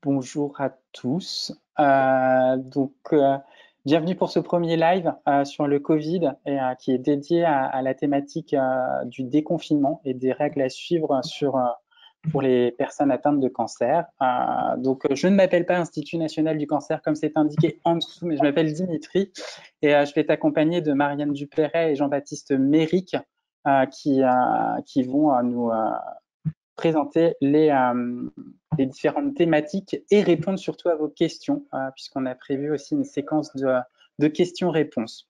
Bonjour à tous. Bienvenue pour ce premier live sur le Covid et qui est dédié à la thématique du déconfinement et des règles à suivre pour les personnes atteintes de cancer. Je ne m'appelle pas Institut national du cancer comme c'est indiqué en dessous, mais je m'appelle Dimitri et je vais être accompagné de Marianne Dupéret et Jean-Baptiste Méric qui vont nous présenter les différentes thématiques et répondre surtout à vos questions, puisqu'on a prévu aussi une séquence de questions-réponses.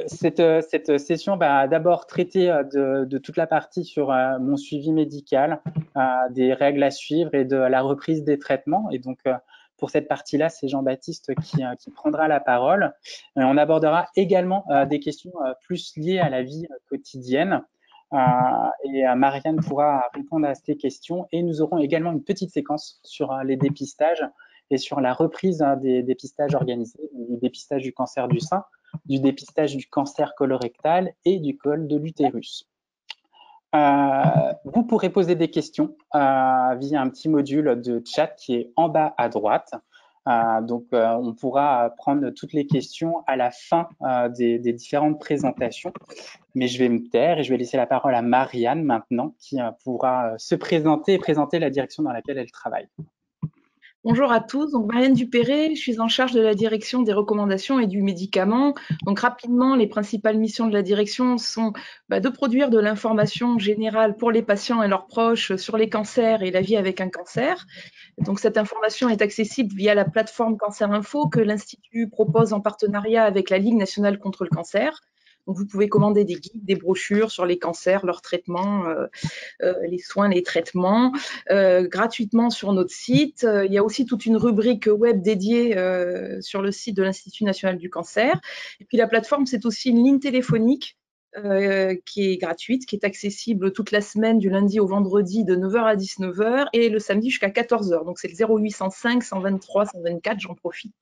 Cette session va d'abord traiter de toute la partie sur mon suivi médical, des règles à suivre et de la reprise des traitements. Et donc, pour cette partie-là, c'est Jean-Baptiste qui prendra la parole. On abordera également des questions plus liées à la vie quotidienne. Et Marianne pourra répondre à ces questions. Et nous aurons également une petite séquence sur les dépistages et sur la reprise des dépistages organisés, du dépistage du cancer du sein, du dépistage du cancer colorectal et du col de l'utérus. Vous pourrez poser des questions via un petit module de chat qui est en bas à droite. On pourra prendre toutes les questions à la fin des différentes présentations. Mais je vais me taire et je vais laisser la parole à Marianne maintenant qui pourra se présenter et présenter la direction dans laquelle elle travaille. Bonjour à tous, donc Marianne Dupéret, je suis en charge de la direction des recommandations et du médicament. Donc rapidement, les principales missions de la direction sont de produire de l'information générale pour les patients et leurs proches sur les cancers et la vie avec un cancer. Donc cette information est accessible via la plateforme Cancer Info que l'Institut propose en partenariat avec la Ligue nationale contre le cancer. Donc, vous pouvez commander des guides, des brochures sur les cancers, leurs traitements, les soins, les traitements, gratuitement sur notre site. Il y a aussi toute une rubrique web dédiée sur le site de l'Institut national du cancer. Et puis, la plateforme, c'est aussi une ligne téléphonique qui est gratuite, qui est accessible toute la semaine du lundi au vendredi de 9h à 19h et le samedi jusqu'à 14h. Donc, c'est le 0805 123 124, j'en profite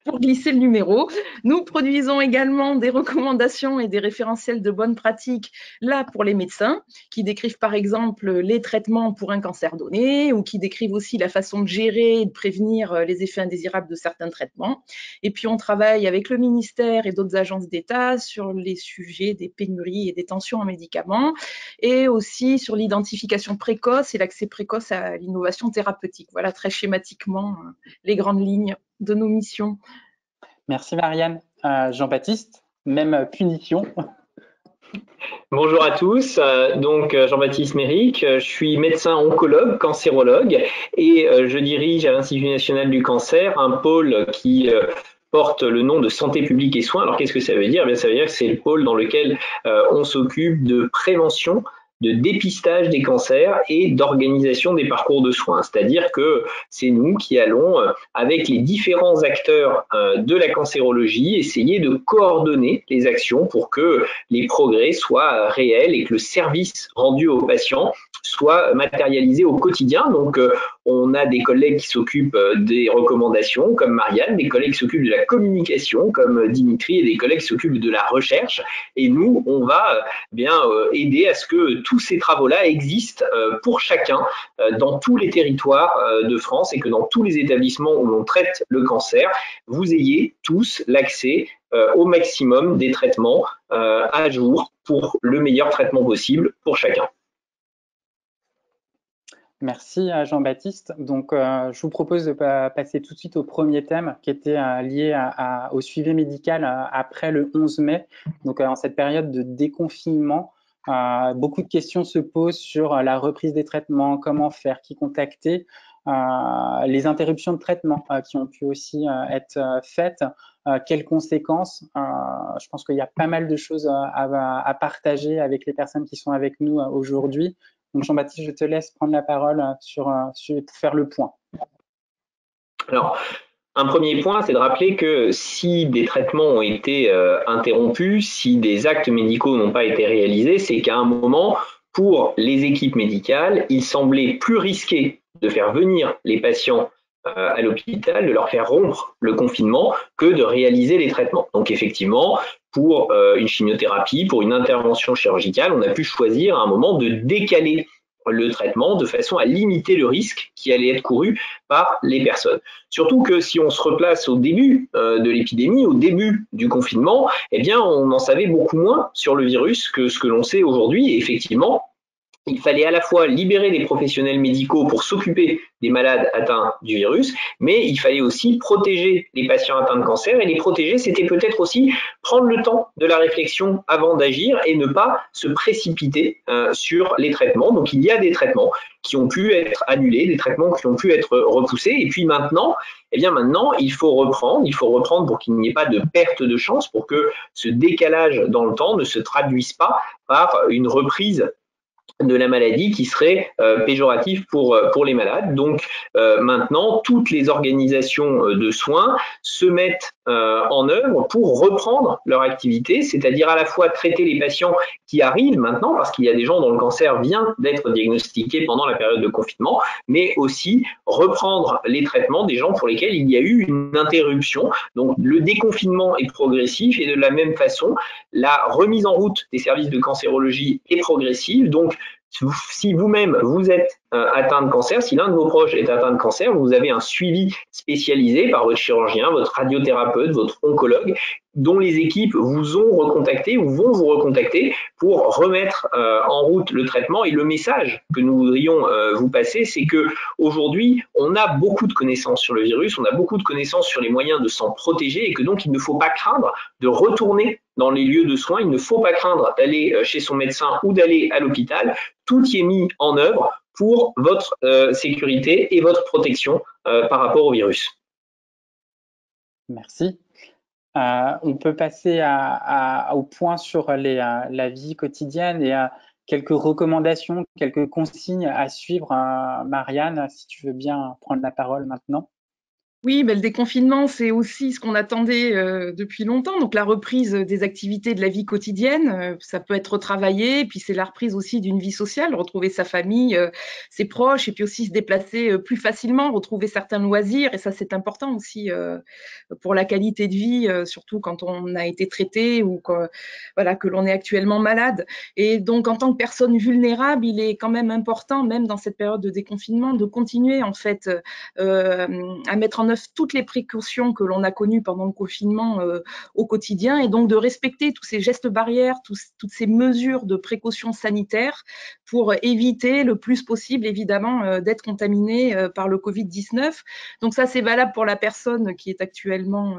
pour glisser le numéro. Nous produisons également des recommandations et des référentiels de bonnes pratiques là pour les médecins qui décrivent par exemple les traitements pour un cancer donné ou qui décrivent aussi la façon de gérer et de prévenir les effets indésirables de certains traitements. Et puis on travaille avec le ministère et d'autres agences d'État sur les sujets des pénuries et des tensions en médicaments et aussi sur l'identification précoce et l'accès précoce à l'innovation thérapeutique. Voilà très schématiquement les grandes lignes de nos missions. Merci Marianne. Jean-Baptiste, même punition. Bonjour à tous, donc Jean-Baptiste Méric, je suis médecin oncologue, cancérologue et je dirige à l'Institut national du cancer un pôle qui porte le nom de santé publique et soins. Alors qu'est-ce que ça veut dire? Eh bien, ça veut dire que c'est le pôle dans lequel on s'occupe de prévention, de dépistage des cancers et d'organisation des parcours de soins. C'est-à-dire que c'est nous qui allons, avec les différents acteurs de la cancérologie, essayer de coordonner les actions pour que les progrès soient réels et que le service rendu aux patients soit matérialisé au quotidien. Donc, on a des collègues qui s'occupent des recommandations, comme Marianne, des collègues qui s'occupent de la communication, comme Dimitri, et des collègues qui s'occupent de la recherche. Et nous, on va aider à ce que tous ces travaux-là existent pour chacun dans tous les territoires de France et que dans tous les établissements où l'on traite le cancer, vous ayez tous l'accès au maximum des traitements à jour pour le meilleur traitement possible pour chacun. Merci Jean-Baptiste. Donc, je vous propose de passer tout de suite au premier thème qui était lié au suivi médical après le 11 mai. Donc, en cette période de déconfinement, beaucoup de questions se posent sur la reprise des traitements, comment faire, qui contacter, les interruptions de traitement qui ont pu aussi être faites, quelles conséquences. Je pense qu'il y a pas mal de choses à partager avec les personnes qui sont avec nous aujourd'hui. Donc Jean-Baptiste, je te laisse prendre la parole pour faire le point. Alors, un premier point, c'est de rappeler que si des traitements ont été interrompus, si des actes médicaux n'ont pas été réalisés, c'est qu'à un moment, pour les équipes médicales, il semblait plus risqué de faire venir les patients à l'hôpital, de leur faire rompre le confinement, que de réaliser les traitements. Donc effectivement, pour une chimiothérapie, pour une intervention chirurgicale, on a pu choisir à un moment de décaler le traitement de façon à limiter le risque qui allait être couru par les personnes. Surtout que si on se replace au début de l'épidémie, au début du confinement, eh bien, on en savait beaucoup moins sur le virus que ce que l'on sait aujourd'hui. Et effectivement, il fallait à la fois libérer les professionnels médicaux pour s'occuper des malades atteints du virus, mais il fallait aussi protéger les patients atteints de cancer. Et les protéger, c'était peut-être aussi prendre le temps de la réflexion avant d'agir et ne pas se précipiter sur les traitements. Donc, il y a des traitements qui ont pu être annulés, des traitements qui ont pu être repoussés. Et puis maintenant, eh bien maintenant, il faut reprendre pour qu'il n'y ait pas de perte de chance, pour que ce décalage dans le temps ne se traduise pas par une reprise de la maladie qui serait péjorative pour les malades. Donc maintenant, toutes les organisations de soins se mettent en œuvre pour reprendre leur activité, c'est-à-dire à la fois traiter les patients qui arrivent maintenant, parce qu'il y a des gens dont le cancer vient d'être diagnostiqué pendant la période de confinement, mais aussi reprendre les traitements des gens pour lesquels il y a eu une interruption. Donc le déconfinement est progressif et de la même façon, la remise en route des services de cancérologie est progressive. Donc si vous-même vous êtes atteint de cancer, si l'un de vos proches est atteint de cancer, vous avez un suivi spécialisé par votre chirurgien, votre radiothérapeute, votre oncologue, dont les équipes vous ont recontacté ou vont vous recontacter pour remettre en route le traitement. Et le message que nous voudrions vous passer, c'est que aujourd'hui, on a beaucoup de connaissances sur le virus, on a beaucoup de connaissances sur les moyens de s'en protéger, et que donc il ne faut pas craindre de retourner dans les lieux de soins, il ne faut pas craindre d'aller chez son médecin ou d'aller à l'hôpital. Tout y est mis en œuvre pour votre sécurité et votre protection par rapport au virus. Merci. On peut passer au point sur la vie quotidienne et quelques recommandations, quelques consignes à suivre. Marianne, si tu veux bien prendre la parole maintenant. Oui, le déconfinement, c'est aussi ce qu'on attendait depuis longtemps. Donc la reprise des activités de la vie quotidienne, ça peut être retravaillé, puis c'est la reprise aussi d'une vie sociale, retrouver sa famille, ses proches, et puis aussi se déplacer plus facilement, retrouver certains loisirs. Et ça, c'est important aussi pour la qualité de vie, surtout quand on a été traité ou que l'on est actuellement malade. Et donc, en tant que personne vulnérable, il est quand même important, même dans cette période de déconfinement, de continuer en fait à mettre en œuvre toutes les précautions que l'on a connues pendant le confinement au quotidien, et donc de respecter tous ces gestes barrières, toutes ces mesures de précaution sanitaire pour éviter le plus possible, évidemment, d'être contaminé par le Covid-19. Donc ça, c'est valable pour la personne qui est actuellement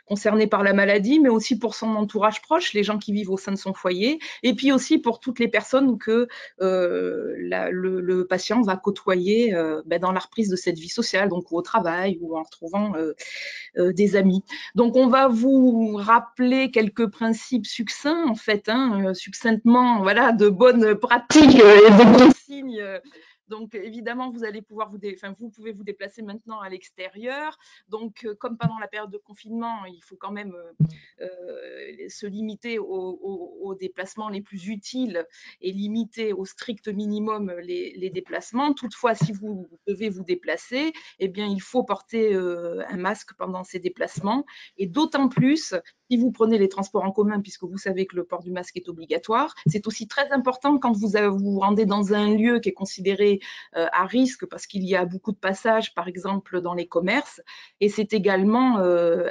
concernée par la maladie, mais aussi pour son entourage proche, les gens qui vivent au sein de son foyer, et puis aussi pour toutes les personnes que le patient va côtoyer dans la reprise de cette vie sociale, donc ou au travail ou en retrouvant des amis. Donc on va vous rappeler quelques principes succincts en fait, succinctement, voilà, de bonnes pratiques et de consignes. Donc évidemment, vous allez pouvoir vous pouvez vous déplacer maintenant à l'extérieur. Donc comme pendant la période de confinement, il faut quand même se limiter aux déplacements les plus utiles et limiter au strict minimum les déplacements. Toutefois, si vous devez vous déplacer, eh bien il faut porter un masque pendant ces déplacements, et d'autant plus si vous prenez les transports en commun, puisque vous savez que le port du masque est obligatoire. C'est aussi très important quand vous vous rendez dans un lieu qui est considéré à risque, parce qu'il y a beaucoup de passages, par exemple dans les commerces, et c'est également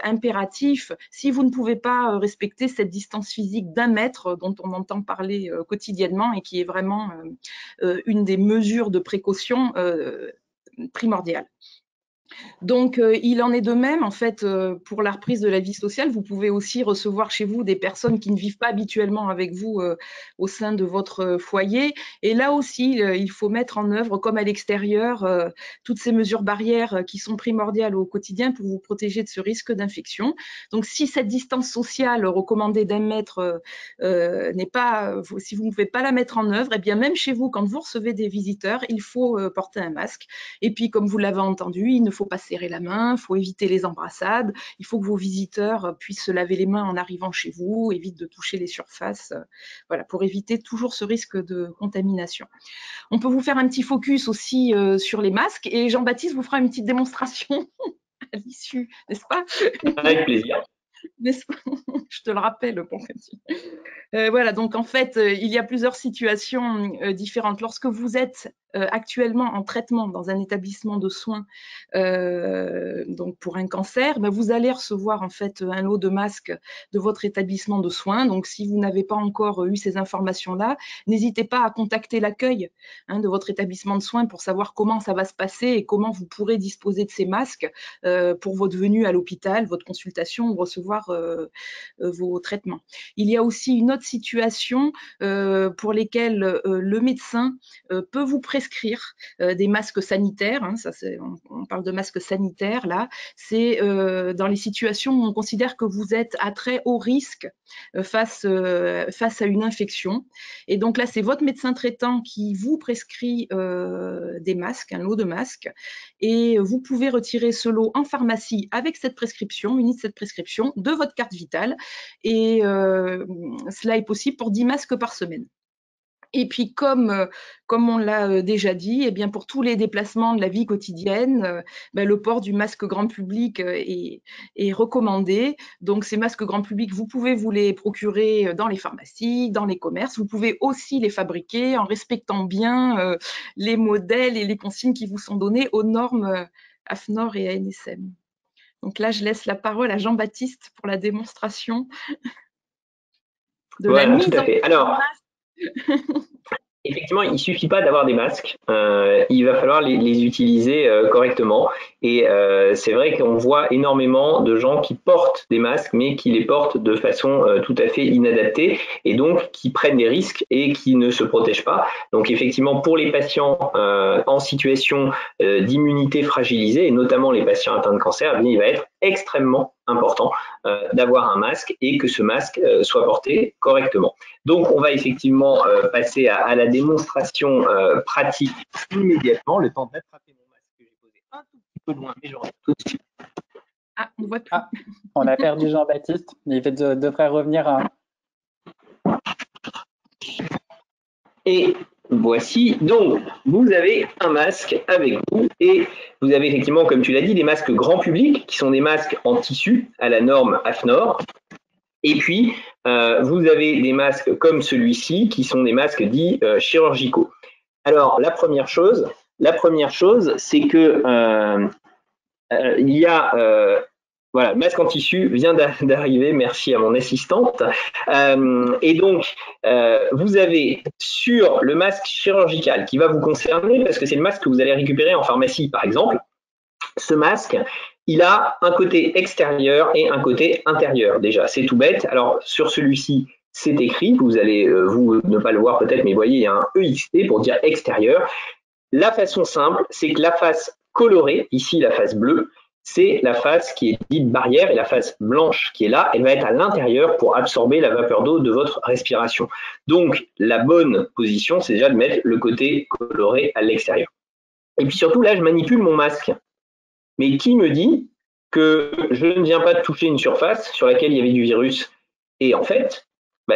impératif, si vous ne pouvez pas respecter cette distance physique d'1 mètre dont on entend parler quotidiennement et qui est vraiment une des mesures de précaution primordiales. Donc, il en est de même, en fait, pour la reprise de la vie sociale. Vous pouvez aussi recevoir chez vous des personnes qui ne vivent pas habituellement avec vous au sein de votre foyer. Et là aussi, il faut mettre en œuvre, comme à l'extérieur, toutes ces mesures barrières qui sont primordiales au quotidien pour vous protéger de ce risque d'infection. Donc, si cette distance sociale recommandée d'1 mètre si vous ne pouvez pas la mettre en œuvre, eh bien, même chez vous, quand vous recevez des visiteurs, il faut porter un masque. Et puis, comme vous l'avez entendu, il ne faut pas serrer la main, il faut éviter les embrassades, il faut que vos visiteurs puissent se laver les mains en arrivant chez vous, évite de toucher les surfaces, voilà, pour éviter toujours ce risque de contamination. On peut vous faire un petit focus aussi sur les masques, et Jean-Baptiste vous fera une petite démonstration à l'issue, n'est-ce pas? Avec plaisir. N'est-ce pas? Je te le rappelle, pour Voilà, donc en fait, il y a plusieurs situations différentes. Lorsque vous êtes actuellement en traitement dans un établissement de soins, donc pour un cancer, ben vous allez recevoir en fait un lot de masques de votre établissement de soins. Donc si vous n'avez pas encore eu ces informations-là, n'hésitez pas à contacter l'accueil de votre établissement de soins pour savoir comment ça va se passer et comment vous pourrez disposer de ces masques pour votre venue à l'hôpital, votre consultation ou recevoir vos traitements. Il y a aussi une autre situation pour lesquelles le médecin peut vous prescrire des masques sanitaires. On parle de masques sanitaires là. C'est dans les situations où on considère que vous êtes à très haut risque face à une infection. Et donc là, c'est votre médecin traitant qui vous prescrit des masques, un lot de masques. Et vous pouvez retirer ce lot en pharmacie avec cette prescription, muni de cette prescription, de votre carte vitale. Et cela est possible pour 10 masques par semaine. Et puis, comme on l'a déjà dit, eh bien, pour tous les déplacements de la vie quotidienne, le port du masque grand public est recommandé. Donc, ces masques grand public, vous pouvez vous les procurer dans les pharmacies, dans les commerces. Vous pouvez aussi les fabriquer en respectant bien les modèles et les consignes qui vous sont données aux normes AFNOR et ANSM. Donc là, je laisse la parole à Jean-Baptiste pour la démonstration de la mise tout à fait. Alors, en place. effectivement, il ne suffit pas d'avoir des masques, il va falloir les utiliser correctement. Et c'est vrai qu'on voit énormément de gens qui portent des masques, mais qui les portent de façon tout à fait inadaptée, et donc qui prennent des risques et qui ne se protègent pas. Donc effectivement, pour les patients en situation d'immunité fragilisée, et notamment les patients atteints de cancer, eh bien, il va être extrêmement important d'avoir un masque et que ce masque soit porté correctement. Donc, on va effectivement passer à la démonstration pratique immédiatement. Le temps d'attraper mon masque que j'ai posé un tout petit peu loin, mais je reviens tout de suite. Ah, on voit plus. Ah, on a perdu Jean-Baptiste, mais il devrait revenir à... Et voici, donc, vous avez un masque avec vous et vous avez effectivement, comme tu l'as dit, des masques grand public qui sont des masques en tissu à la norme AFNOR. Et puis, vous avez des masques comme celui-ci qui sont des masques dits chirurgicaux. Alors, la première chose, c'est que il y a... voilà, le masque en tissu vient d'arriver, merci à mon assistante. Et donc, vous avez sur le masque chirurgical qui va vous concerner, parce que c'est le masque que vous allez récupérer en pharmacie, par exemple. Ce masque, il a un côté extérieur et un côté intérieur, déjà. C'est tout bête. Alors, sur celui-ci, c'est écrit. Vous allez, vous, ne pas le voir peut-être, mais vous voyez, il y a un EXT pour dire extérieur. La façon simple, c'est que la face colorée, ici la face bleue, c'est la face qui est dite barrière, et la face blanche qui est là, elle va être à l'intérieur pour absorber la vapeur d'eau de votre respiration. Donc, la bonne position, c'est déjà de mettre le côté coloré à l'extérieur. Et puis surtout, là, je manipule mon masque. Mais qui me dit que je ne viens pas de toucher une surface sur laquelle il y avait du virus? Et en fait,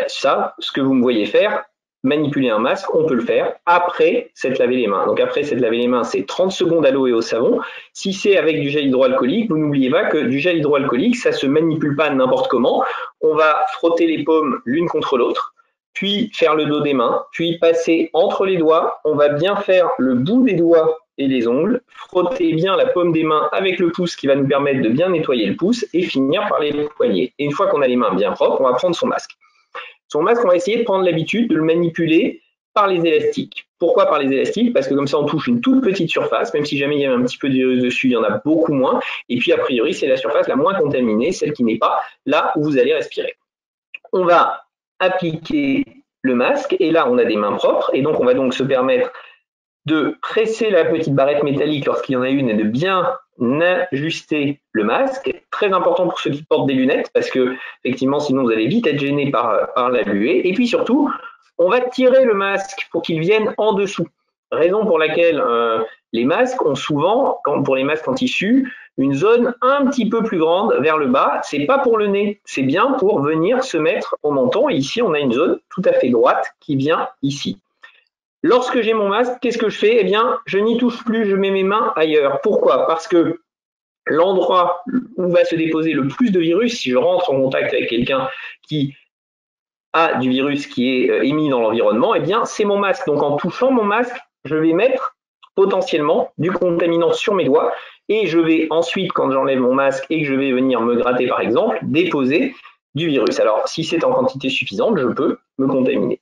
ça, ce que vous me voyez faire, manipuler un masque, on peut le faire après s'être lavé les mains. Donc après s'être lavé les mains, c'est 30 secondes à l'eau et au savon. Si c'est avec du gel hydroalcoolique, vous n'oubliez pas que du gel hydroalcoolique, ça ne se manipule pas n'importe comment. On va frotter les paumes l'une contre l'autre, puis faire le dos des mains, puis passer entre les doigts. On va bien faire le bout des doigts et les ongles, frotter bien la paume des mains avec le pouce qui va nous permettre de bien nettoyer le pouce et finir par les poignets. Et une fois qu'on a les mains bien propres, on va prendre son masque. Son masque, on va essayer de prendre l'habitude de le manipuler par les élastiques. Pourquoi par les élastiques? Parce que comme ça, on touche une toute petite surface, même si jamais il y a un petit peu de virus dessus, il y en a beaucoup moins. Et puis, a priori, c'est la surface la moins contaminée, celle qui n'est pas là où vous allez respirer. On va appliquer le masque, et là, on a des mains propres, et donc on va donc se permettre de presser la petite barrette métallique lorsqu'il y en a une et de bien ajuster le masque. Très important pour ceux qui portent des lunettes, parce que effectivement, sinon vous allez vite être gêné par la buée. Et puis surtout, on va tirer le masque pour qu'il vienne en dessous. Raison pour laquelle les masques ont souvent, pour les masques en tissu, une zone un petit peu plus grande vers le bas. C'est pas pour le nez, c'est bien pour venir se mettre au menton. Et ici, on a une zone tout à fait droite qui vient ici. Lorsque j'ai mon masque, qu'est-ce que je fais? Eh bien, je n'y touche plus, je mets mes mains ailleurs. Pourquoi? Parce que l'endroit où va se déposer le plus de virus, si je rentre en contact avec quelqu'un qui du virus qui est émis dans l'environnement, eh bien, c'est mon masque. Donc, en touchant mon masque, je vais mettre potentiellement du contaminant sur mes doigts et je vais ensuite, quand j'enlève mon masque et que je vais venir me gratter, par exemple, déposer du virus. Alors, si c'est en quantité suffisante, je peux me contaminer.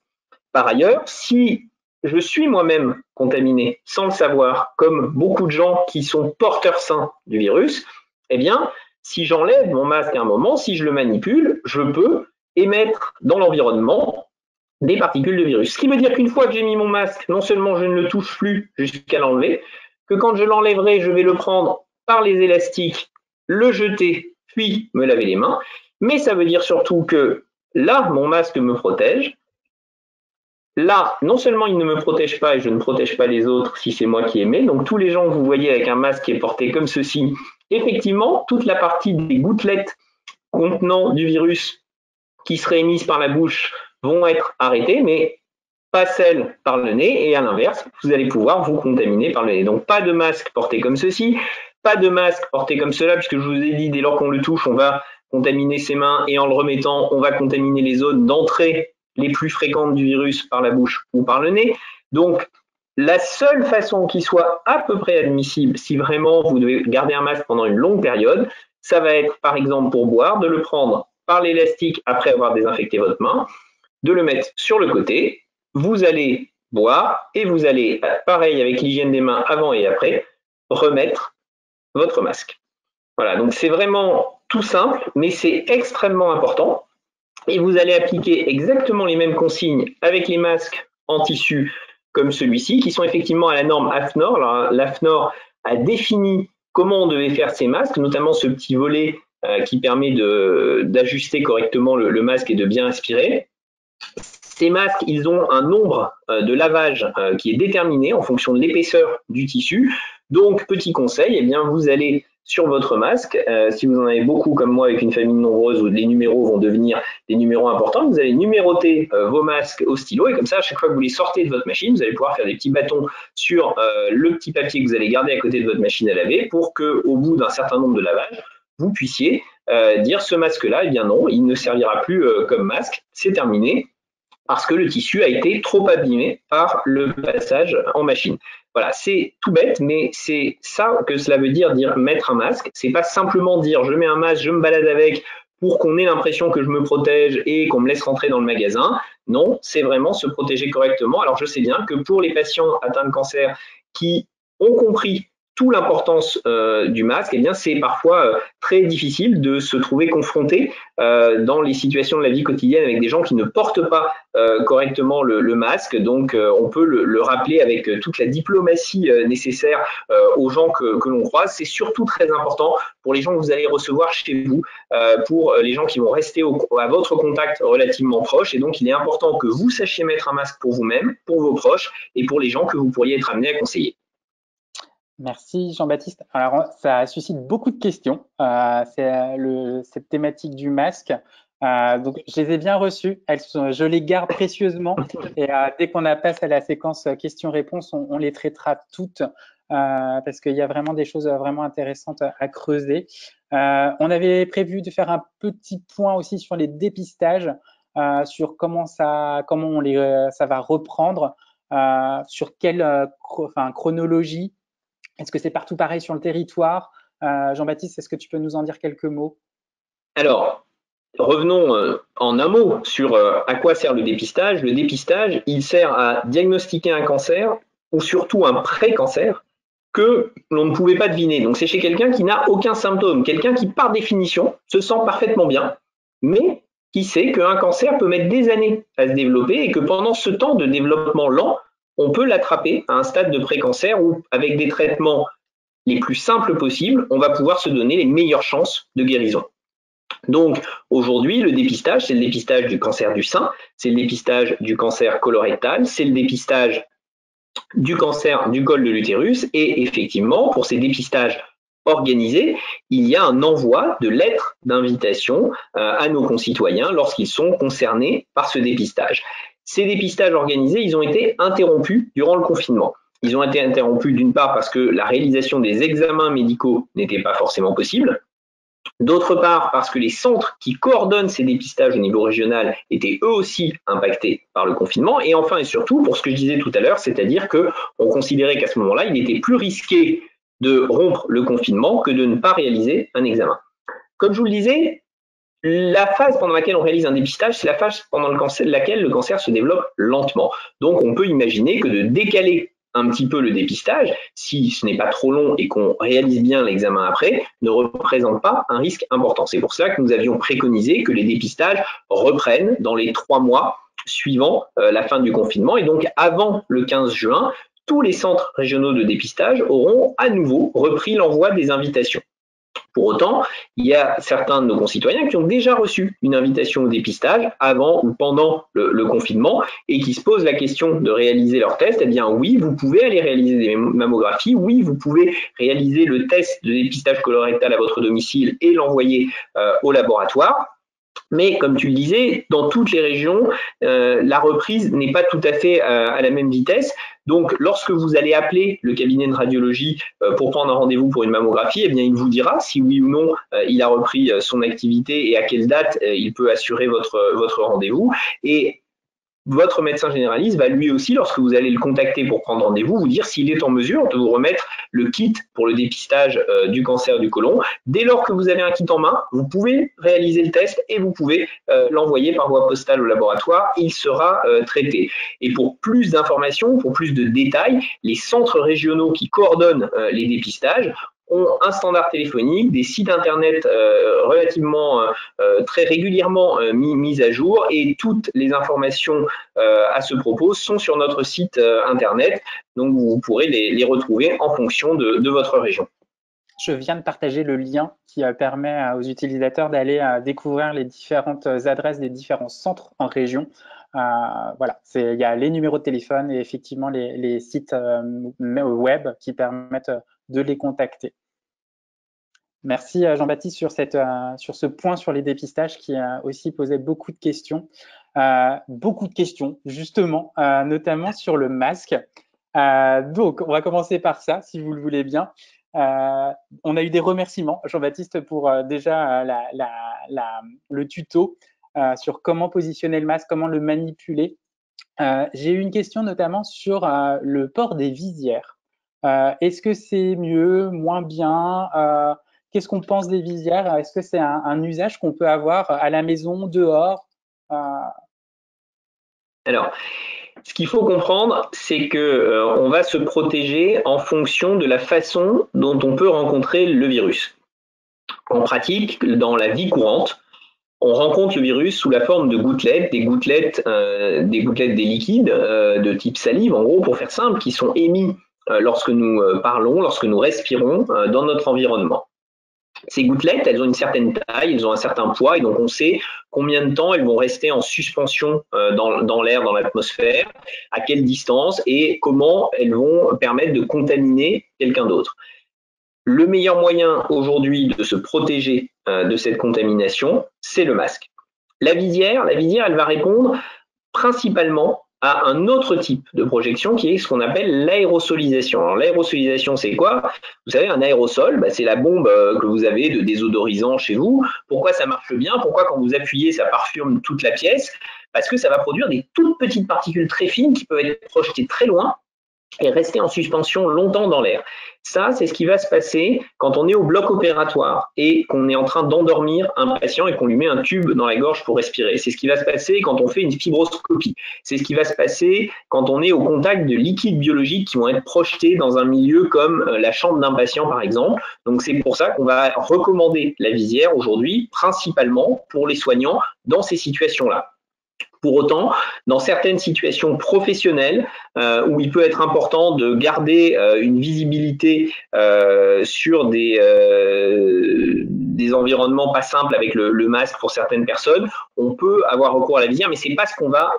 Par ailleurs, si je suis moi-même contaminé sans le savoir, comme beaucoup de gens qui sont porteurs sains du virus, eh bien, si j'enlève mon masque à un moment, si je le manipule, je peux émettre dans l'environnement des particules de virus. Ce qui veut dire qu'une fois que j'ai mis mon masque, non seulement je ne le touche plus jusqu'à l'enlever, que quand je l'enlèverai, je vais le prendre par les élastiques, le jeter, puis me laver les mains, mais ça veut dire surtout que là, mon masque me protège. Là, non seulement il ne me protège pas et je ne protège pas les autres si c'est moi qui émets, donc tous les gens que vous voyez avec un masque qui est porté comme ceci, effectivement, toute la partie des gouttelettes contenant du virus qui seraient émises par la bouche vont être arrêtées, mais pas celles par le nez, et à l'inverse, vous allez pouvoir vous contaminer par le nez. Donc pas de masque porté comme ceci, pas de masque porté comme cela, puisque je vous ai dit, dès lors qu'on le touche, on va contaminer ses mains, et en le remettant, on va contaminer les zones d'entrée les plus fréquentes du virus par la bouche ou par le nez. Donc, la seule façon qui soit à peu près admissible, si vraiment vous devez garder un masque pendant une longue période, ça va être, par exemple, pour boire, de le prendre par l'élastique après avoir désinfecté votre main, de le mettre sur le côté, vous allez boire et vous allez, pareil avec l'hygiène des mains avant et après, remettre votre masque. Voilà, donc c'est vraiment tout simple, mais c'est extrêmement important. Et vous allez appliquer exactement les mêmes consignes avec les masques en tissu comme celui-ci, qui sont effectivement à la norme AFNOR. Alors, l'AFNOR a défini comment on devait faire ces masques, notamment ce petit volet qui permet d'ajuster correctement le masque et de bien aspirer. Ces masques, ils ont un nombre de lavage qui est déterminé en fonction de l'épaisseur du tissu. Donc, petit conseil, eh bien, vous allez sur votre masque, si vous en avez beaucoup comme moi avec une famille nombreuse où les numéros vont devenir des numéros importants, vous allez numéroter vos masques au stylo et comme ça, à chaque fois que vous les sortez de votre machine, vous allez pouvoir faire des petits bâtons sur le petit papier que vous allez garder à côté de votre machine à laver pour qu'au bout d'un certain nombre de lavages, vous puissiez dire ce masque-là, eh bien non, il ne servira plus comme masque, c'est terminé, parce que le tissu a été trop abîmé par le passage en machine. Voilà, c'est tout bête, mais c'est ça que cela veut dire mettre un masque. C'est pas simplement dire je mets un masque, je me balade avec pour qu'on ait l'impression que je me protège et qu'on me laisse rentrer dans le magasin. Non, c'est vraiment se protéger correctement. Alors je sais bien que pour les patients atteints de cancer qui ont compris toute l'importance du masque, eh bien c'est parfois très difficile de se trouver confronté dans les situations de la vie quotidienne avec des gens qui ne portent pas correctement le masque. Donc on peut le rappeler avec toute la diplomatie nécessaire aux gens que l'on croise. C'est surtout très important pour les gens que vous allez recevoir chez vous, pour les gens qui vont rester à votre contact relativement proche. Et donc il est important que vous sachiez mettre un masque pour vous-même, pour vos proches et pour les gens que vous pourriez être amenés à conseiller. Merci Jean-Baptiste. Alors, ça suscite beaucoup de questions, cette thématique du masque. Donc, je les ai bien reçues. Je les garde précieusement. Et dès qu'on passe à la séquence questions-réponses, on les traitera toutes parce qu'il y a vraiment des choses vraiment intéressantes à creuser. On avait prévu de faire un petit point aussi sur les dépistages, sur comment ça va reprendre, sur quelle chronologie. Est-ce que c'est partout pareil sur le territoire? Jean-Baptiste, est-ce que tu peux nous en dire quelques mots? Alors, revenons en un mot sur à quoi sert le dépistage. Le dépistage, il sert à diagnostiquer un cancer ou surtout un pré-cancer que l'on ne pouvait pas deviner. Donc c'est chez quelqu'un qui n'a aucun symptôme, quelqu'un qui par définition se sent parfaitement bien, mais qui sait qu'un cancer peut mettre des années à se développer et que pendant ce temps de développement lent, on peut l'attraper à un stade de pré-cancer où, avec des traitements les plus simples possibles, on va pouvoir se donner les meilleures chances de guérison. Donc aujourd'hui, le dépistage, c'est le dépistage du cancer du sein, c'est le dépistage du cancer colorectal, c'est le dépistage du cancer du col de l'utérus et effectivement, pour ces dépistages organisés, il y a un envoi de lettres d'invitation à nos concitoyens lorsqu'ils sont concernés par ce dépistage. Ces dépistages organisés, ils ont été interrompus durant le confinement. Ils ont été interrompus d'une part parce que la réalisation des examens médicaux n'était pas forcément possible, D'autre part, parce que les centres qui coordonnent ces dépistages au niveau régional étaient eux aussi impactés par le confinement. Et enfin et surtout, pour ce que je disais tout à l'heure, c'est-à-dire qu'on considérait qu'à ce moment-là, il était plus risqué de rompre le confinement que de ne pas réaliser un examen. Comme je vous le disais, la phase pendant laquelle on réalise un dépistage, c'est la phase pendant laquelle le cancer se développe lentement. Donc on peut imaginer que de décaler un petit peu le dépistage, si ce n'est pas trop long et qu'on réalise bien l'examen après, ne représente pas un risque important. C'est pour cela que nous avions préconisé que les dépistages reprennent dans les 3 mois suivant la fin du confinement. Et donc avant le 15 juin, tous les centres régionaux de dépistage auront à nouveau repris l'envoi des invitations. Pour autant, il y a certains de nos concitoyens qui ont déjà reçu une invitation au dépistage avant ou pendant le confinement et qui se posent la question de réaliser leur test. Eh bien oui, vous pouvez aller réaliser des mammographies, oui, vous pouvez réaliser le test de dépistage colorectal à votre domicile et l'envoyer au laboratoire. Mais comme tu le disais, dans toutes les régions, la reprise n'est pas tout à fait à la même vitesse. Donc, lorsque vous allez appeler le cabinet de radiologie pour prendre un rendez-vous pour une mammographie, eh bien, il vous dira si oui ou non il a repris son activité et à quelle date il peut assurer votre rendez-vous. Et votre médecin généraliste va lui aussi, lorsque vous allez le contacter pour prendre rendez-vous, vous dire s'il est en mesure de vous remettre le kit pour le dépistage du cancer du côlon. Dès lors que vous avez un kit en main, vous pouvez réaliser le test et vous pouvez l'envoyer par voie postale au laboratoire. Il sera traité. Et pour plus d'informations, pour plus de détails, les centres régionaux qui coordonnent les dépistages ont un standard téléphonique, des sites internet relativement très régulièrement mis à jour et toutes les informations à ce propos sont sur notre site internet, donc vous pourrez les retrouver en fonction de votre région. Je viens de partager le lien qui permet aux utilisateurs d'aller découvrir les différentes adresses des différents centres en région. Voilà, il y a les numéros de téléphone et effectivement les sites web qui permettent de les contacter. Merci Jean-Baptiste sur ce point sur les dépistages qui a aussi posé beaucoup de questions. Justement, notamment sur le masque. Donc, on va commencer par ça, si vous le voulez bien. On a eu des remerciements, Jean-Baptiste, pour déjà le tuto sur comment positionner le masque, comment le manipuler. J'ai eu une question notamment sur le port des visières. Est-ce que c'est mieux, moins bien qu'est-ce qu'on pense des visières? Est-ce que c'est un usage qu'on peut avoir à la maison, dehors? Alors, ce qu'il faut comprendre, c'est que on va se protéger en fonction de la façon dont on peut rencontrer le virus. En pratique, dans la vie courante, on rencontre le virus sous la forme de gouttelettes, des liquides de type salive, en gros, pour faire simple, qui sont émis lorsque nous parlons, lorsque nous respirons dans notre environnement. Ces gouttelettes, elles ont une certaine taille, elles ont un certain poids, et donc on sait combien de temps elles vont rester en suspension dans l'air, dans l'atmosphère, à quelle distance et comment elles vont permettre de contaminer quelqu'un d'autre. Le meilleur moyen aujourd'hui de se protéger de cette contamination, c'est le masque. La visière, elle va répondre principalement à un autre type de projection qui est ce qu'on appelle l'aérosolisation. Alors l'aérosolisation, c'est quoi? Vous savez, un aérosol, c'est la bombe que vous avez de désodorisant chez vous. Pourquoi ça marche bien? Pourquoi quand vous appuyez, ça parfume toute la pièce? Parce que ça va produire des toutes petites particules très fines qui peuvent être projetées très loin et rester en suspension longtemps dans l'air. Ça, c'est ce qui va se passer quand on est au bloc opératoire et qu'on est en train d'endormir un patient et qu'on lui met un tube dans la gorge pour respirer. C'est ce qui va se passer quand on fait une fibroscopie. C'est ce qui va se passer quand on est au contact de liquides biologiques qui vont être projetés dans un milieu comme la chambre d'un patient, par exemple. Donc, c'est pour ça qu'on va recommander la visière aujourd'hui, principalement pour les soignants dans ces situations-là. Pour autant, dans certaines situations professionnelles où il peut être important de garder une visibilité sur des environnements pas simples avec le masque pour certaines personnes, on peut avoir recours à la visière, mais c'est pas ce qu'on va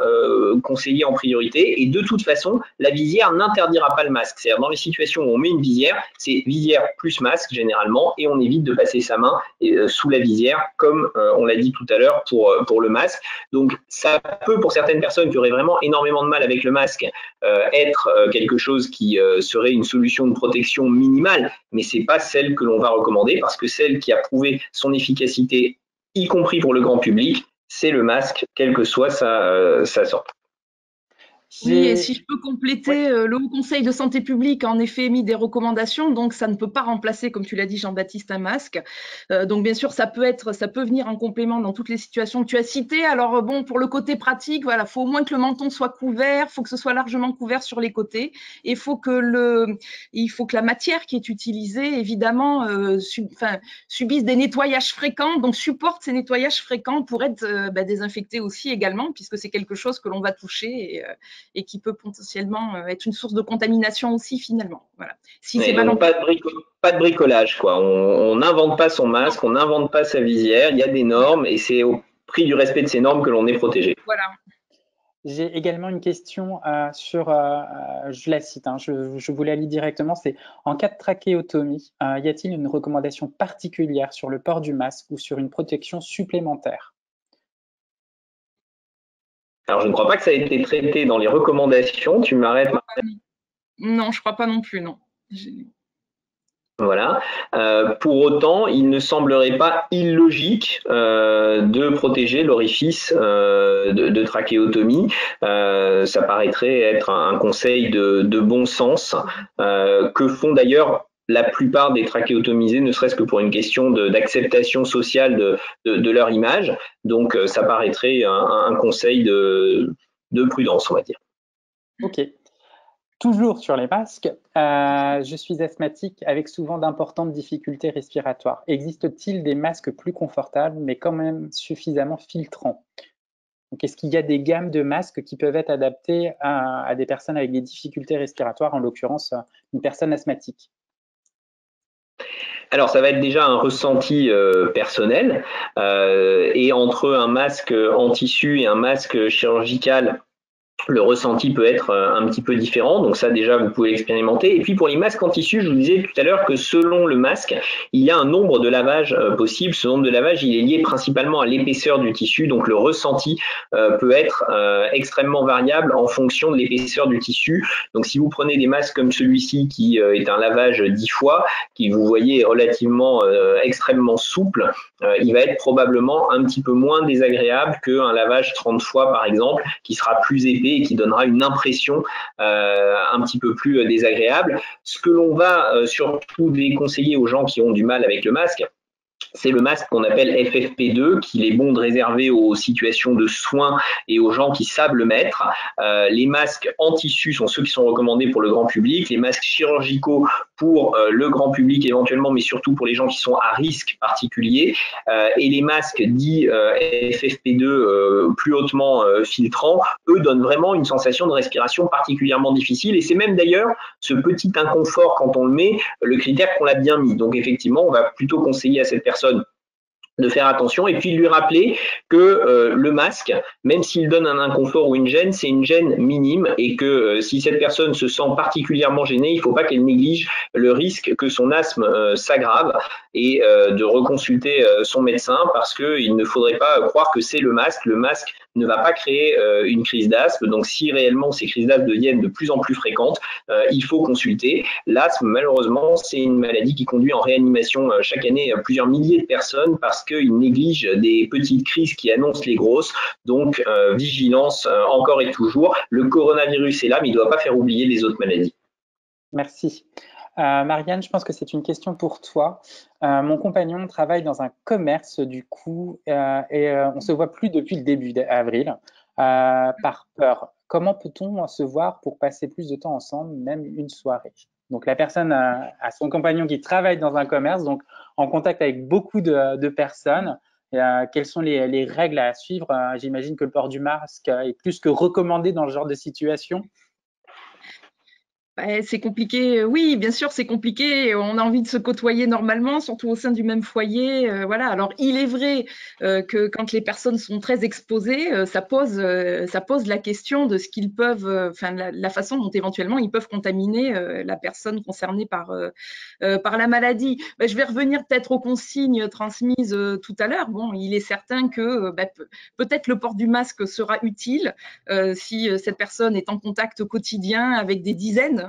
conseiller en priorité. Et de toute façon, la visière n'interdira pas le masque. C'est-à-dire dans les situations où on met une visière, c'est visière plus masque généralement, et on évite de passer sa main sous la visière, comme on l'a dit tout à l'heure pour le masque. Donc ça peut, pour certaines personnes qui auraient vraiment énormément de mal avec le masque, être quelque chose qui serait une solution de protection minimale, mais c'est pas celle que l'on va recommander, parce que celle qui a prouvé son efficacité, y compris pour le grand public, c'est le masque, quelle que soit sa sorte. Oui, et si je peux compléter, le Haut Conseil de santé publique a en effet émis des recommandations, donc ça ne peut pas remplacer, comme tu l'as dit Jean-Baptiste, un masque. Donc bien sûr, ça peut venir en complément dans toutes les situations que tu as citées. Alors bon, pour le côté pratique, voilà, faut au moins que le menton soit couvert, faut que ce soit largement couvert sur les côtés, et il faut que la matière qui est utilisée, évidemment, subisse des nettoyages fréquents, donc supporte ces nettoyages fréquents pour être désinfecté aussi également, puisque c'est quelque chose que l'on va toucher et qui peut potentiellement être une source de contamination aussi finalement. Voilà. Si c'est mal pas de bricolage, quoi. On n'invente pas son masque, on n'invente pas sa visière. Il y a des normes et c'est au prix du respect de ces normes que l'on est protégé. Voilà. J'ai également une question je la cite, hein, je vous la lis directement, c'est en cas de trachéotomie, y a-t-il une recommandation particulière sur le port du masque ou sur une protection supplémentaire? Alors, je ne crois pas que ça ait été traité dans les recommandations. Tu m'arrêtes. Non, je crois pas non plus, non. Voilà. Pour autant, il ne semblerait pas illogique de protéger l'orifice de trachéotomie. Ça paraîtrait être un conseil de bon sens que font d'ailleurs la plupart des trachéotomisés, ne serait-ce que pour une question d'acceptation sociale de leur image. Donc, ça paraîtrait un conseil de prudence, on va dire. Ok. Toujours sur les masques, je suis asthmatique avec souvent d'importantes difficultés respiratoires. Existe-t-il des masques plus confortables, mais quand même suffisamment filtrants? Donc, est-ce qu'il y a des gammes de masques qui peuvent être adaptés à des personnes avec des difficultés respiratoires, en l'occurrence une personne asthmatique? Alors, ça va être déjà un ressenti personnel et entre un masque en tissu et un masque chirurgical, le ressenti peut être un petit peu différent, donc ça déjà vous pouvez l'expérimenter. Et puis pour les masques en tissu, je vous disais tout à l'heure que selon le masque, il y a un nombre de lavages possible. Ce nombre de lavages, il est lié principalement à l'épaisseur du tissu, donc le ressenti peut être extrêmement variable en fonction de l'épaisseur du tissu. Donc si vous prenez des masques comme celui-ci qui est un lavage 10 fois, qui vous voyez est relativement extrêmement souple, il va être probablement un petit peu moins désagréable qu'un lavage 30 fois par exemple, qui sera plus épais et qui donnera une impression un petit peu plus désagréable. Ce que l'on va surtout déconseiller aux gens qui ont du mal avec le masque, c'est le masque qu'on appelle FFP2, qu'il est bon de réserver aux situations de soins et aux gens qui savent le mettre. Les masques en tissu sont ceux qui sont recommandés pour le grand public, les masques chirurgicaux pour le grand public éventuellement, mais surtout pour les gens qui sont à risque particulier, et les masques dits FFP2 plus hautement filtrants, eux donnent vraiment une sensation de respiration particulièrement difficile, et c'est même d'ailleurs ce petit inconfort quand on le met, le critère qu'on l'a bien mis. Donc effectivement, on va plutôt conseiller à cette personne de faire attention et puis lui rappeler que le masque, même s'il donne un inconfort ou une gêne, c'est une gêne minime et que si cette personne se sent particulièrement gênée, il ne faut pas qu'elle néglige le risque que son asthme s'aggrave et de reconsulter son médecin parce qu'il ne faudrait pas croire que c'est le masque. Le masque ne va pas créer une crise d'asthme. Donc si réellement ces crises d'asthme deviennent de plus en plus fréquentes, il faut consulter. L'asthme, malheureusement, c'est une maladie qui conduit en réanimation chaque année plusieurs milliers de personnes parce qu'ils négligent des petites crises qui annoncent les grosses. Donc, vigilance encore et toujours. Le coronavirus est là, mais il ne doit pas faire oublier les autres maladies. Merci. Marianne, je pense que c'est une question pour toi. Mon compagnon travaille dans un commerce du coup et on ne se voit plus depuis le début d'avril par peur. Comment peut-on se voir pour passer plus de temps ensemble, même une soirée? Donc la personne a son compagnon qui travaille dans un commerce, donc en contact avec beaucoup de personnes. Quelles sont les règles à suivre? J'imagine que le port du masque est plus que recommandé dans ce genre de situation. C'est compliqué. Oui, bien sûr, c'est compliqué. On a envie de se côtoyer normalement, surtout au sein du même foyer. Voilà. Alors, il est vrai que quand les personnes sont très exposées, ça pose la question de ce qu'ils peuvent, enfin, la façon dont éventuellement ils peuvent contaminer la personne concernée par la maladie. Je vais revenir peut-être aux consignes transmises tout à l'heure. Bon, il est certain que peut-être le port du masque sera utile si cette personne est en contact quotidien avec des dizaines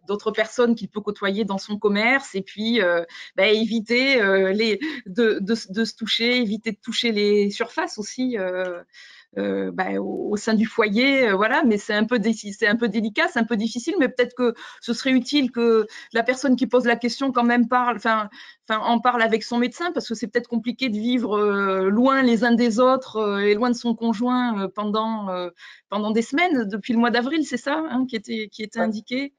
d'autres personnes qu'il peut côtoyer dans son commerce, et puis éviter de se toucher, éviter de toucher les surfaces aussi au sein du foyer, voilà. Mais c'est un peu délicat, c'est un peu difficile, mais peut-être que ce serait utile que la personne qui pose la question quand même en parle avec son médecin, parce que c'est peut-être compliqué de vivre loin les uns des autres et loin de son conjoint pendant des semaines, depuis le mois d'avril, c'est ça qui était indiqué.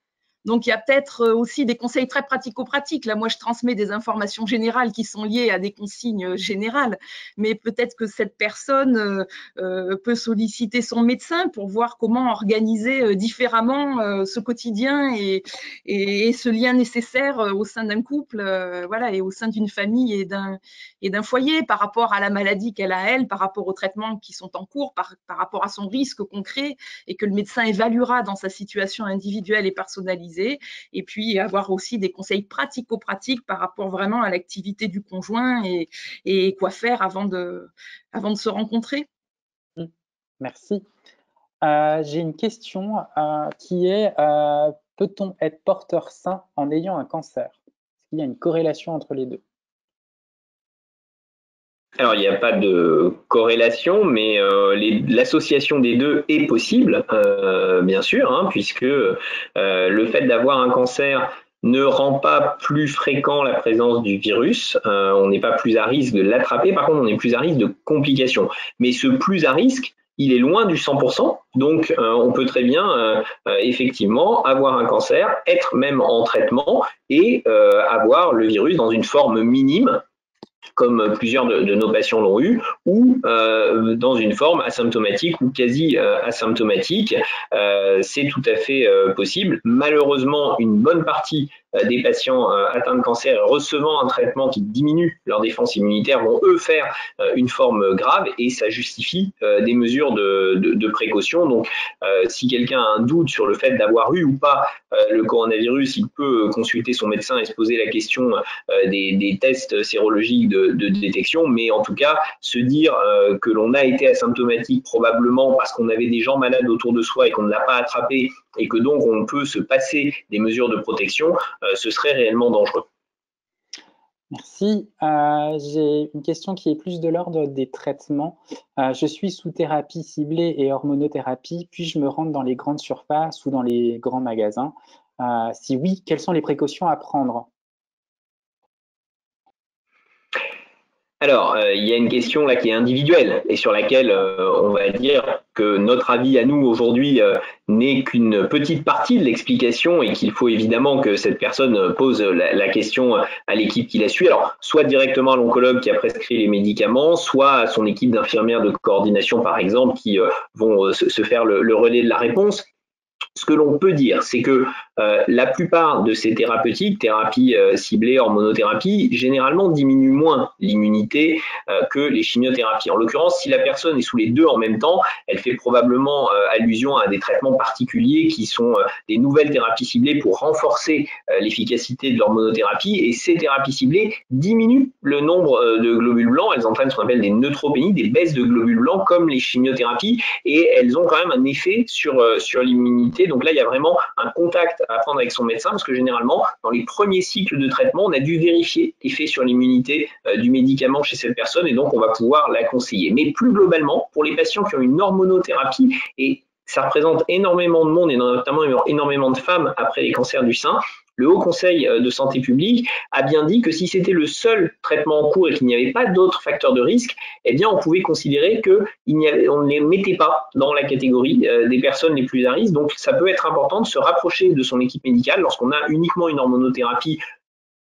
Donc, il y a peut-être aussi des conseils très pratico-pratiques. Là, moi, je transmets des informations générales qui sont liées à des consignes générales, mais peut-être que cette personne peut solliciter son médecin pour voir comment organiser différemment ce quotidien et ce lien nécessaire au sein d'un couple, voilà, et au sein d'une famille et d'un foyer, par rapport à la maladie qu'elle a, elle, par rapport aux traitements qui sont en cours, par rapport à son risque concret, et que le médecin évaluera dans sa situation individuelle et personnalisée. Et puis avoir aussi des conseils pratico-pratiques par rapport vraiment à l'activité du conjoint et quoi faire avant de se rencontrer. Merci. J'ai une question qui est peut-on être porteur sain en ayant un cancer? Est-ce qu'il y a une corrélation entre les deux? Alors, il n'y a pas de corrélation, mais l'association des deux est possible, bien sûr, hein, puisque le fait d'avoir un cancer ne rend pas plus fréquent la présence du virus. On n'est pas plus à risque de l'attraper, par contre, on est plus à risque de complications. Mais ce plus à risque, il est loin du 100%, donc on peut très bien effectivement avoir un cancer, être même en traitement et avoir le virus dans une forme minime, comme plusieurs de nos patients l'ont eu, ou dans une forme asymptomatique ou quasi asymptomatique. C'est tout à fait possible. Malheureusement, une bonne partie des patients atteints de cancer recevant un traitement qui diminue leur défense immunitaire vont eux faire une forme grave, et ça justifie des mesures de précaution. Donc si quelqu'un a un doute sur le fait d'avoir eu ou pas le coronavirus, il peut consulter son médecin et se poser la question des tests sérologiques de détection, mais en tout cas se dire que l'on a été asymptomatique probablement parce qu'on avait des gens malades autour de soi et qu'on ne l'a pas attrapé, et que donc on peut se passer des mesures de protection, ce serait réellement dangereux. Merci. J'ai une question qui est plus de l'ordre des traitements. Je suis sous thérapie ciblée et hormonothérapie, puis-je me rendre dans les grandes surfaces ou dans les grands magasins? Si oui, quelles sont les précautions à prendre? Alors, il y a une question là qui est individuelle et sur laquelle on va dire que notre avis à nous aujourd'hui n'est qu'une petite partie de l'explication, et qu'il faut évidemment que cette personne pose la question à l'équipe qui la suit. Alors, soit directement à l'oncologue qui a prescrit les médicaments, soit à son équipe d'infirmières de coordination, par exemple, qui vont se faire le relais de la réponse. Ce que l'on peut dire, c'est que la plupart de ces thérapeutiques, thérapie ciblée, hormonothérapie, généralement diminuent moins l'immunité que les chimiothérapies. En l'occurrence, si la personne est sous les deux en même temps, elle fait probablement allusion à des traitements particuliers qui sont des nouvelles thérapies ciblées pour renforcer l'efficacité de l'hormonothérapie. Et ces thérapies ciblées diminuent le nombre de globules blancs. Elles entraînent ce qu'on appelle des neutropénies, des baisses de globules blancs comme les chimiothérapies, et elles ont quand même un effet sur l'immunité. Donc là, il y a vraiment un contact à prendre avec son médecin, parce que généralement, dans les premiers cycles de traitement, on a dû vérifier l'effet sur l'immunité du médicament chez cette personne, et donc on va pouvoir la conseiller. Mais plus globalement, pour les patients qui ont une hormonothérapie, et ça représente énormément de monde, et notamment énormément de femmes après les cancers du sein, le Haut Conseil de santé publique a bien dit que si c'était le seul traitement en cours et qu'il n'y avait pas d'autres facteurs de risque, eh bien on pouvait considérer qu'on ne les mettait pas dans la catégorie des personnes les plus à risque. Donc ça peut être important de se rapprocher de son équipe médicale lorsqu'on a uniquement une hormonothérapie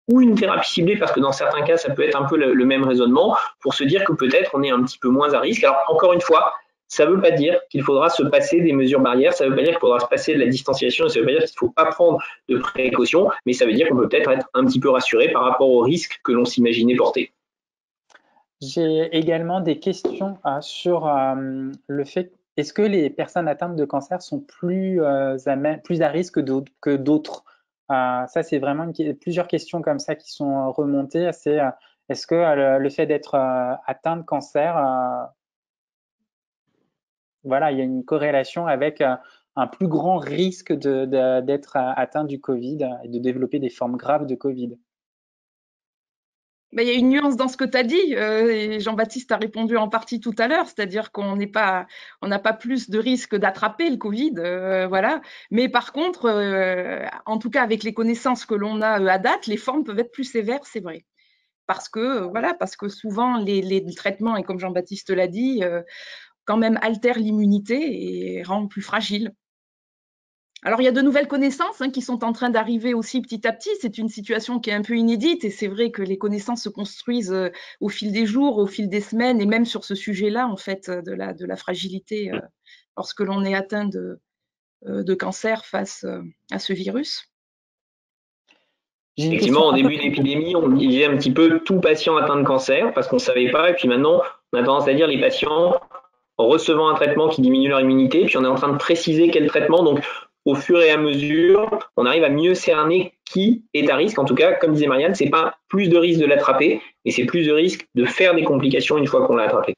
ou une thérapie ciblée, parce que dans certains cas ça peut être un peu le même raisonnement, pour se dire que peut-être on est un petit peu moins à risque. Alors encore une fois, Ça ne veut pas dire qu'il faudra se passer des mesures barrières, ça ne veut pas dire qu'il faudra se passer de la distanciation, ça ne veut pas dire qu'il ne faut pas prendre de précautions, mais ça veut dire qu'on peut peut-être être un petit peu rassuré par rapport aux risques que l'on s'imaginait porter. J'ai également des questions sur le fait, est-ce que les personnes atteintes de cancer sont plus à risque que d'autres? Ça, c'est vraiment plusieurs questions comme ça qui sont remontées. C'est est-ce que le fait d'être atteint de cancer, voilà, il y a une corrélation avec un plus grand risque d'être atteint du Covid et de développer des formes graves de Covid? Il y a une nuance dans ce que tu as dit, et Jean-Baptiste a répondu en partie tout à l'heure, c'est-à-dire qu'on n'a pas plus de risque d'attraper le Covid, voilà. Mais par contre, en tout cas avec les connaissances que l'on a à date, les formes peuvent être plus sévères, c'est vrai. Parce que souvent les traitements, et comme Jean-Baptiste l'a dit, quand même altèrent l'immunité et rendent plus fragile. Alors, il y a de nouvelles connaissances qui sont en train d'arriver aussi petit à petit. C'est une situation qui est un peu inédite et c'est vrai que les connaissances se construisent au fil des jours, au fil des semaines et même sur ce sujet-là, en fait, de la fragilité lorsque l'on est atteint de cancer face à ce virus. Effectivement, au début de l'épidémie, on disait un petit peu tout patient atteint de cancer parce qu'on ne savait pas. Et puis maintenant, on a tendance à dire les patients recevant un traitement qui diminue leur immunité. Puis on est en train de préciser quel traitement. Donc, au fur et à mesure, on arrive à mieux cerner qui est à risque. En tout cas, comme disait Marianne, c'est pas plus de risque de l'attraper, mais c'est plus de risque de faire des complications une fois qu'on l'a attrapé.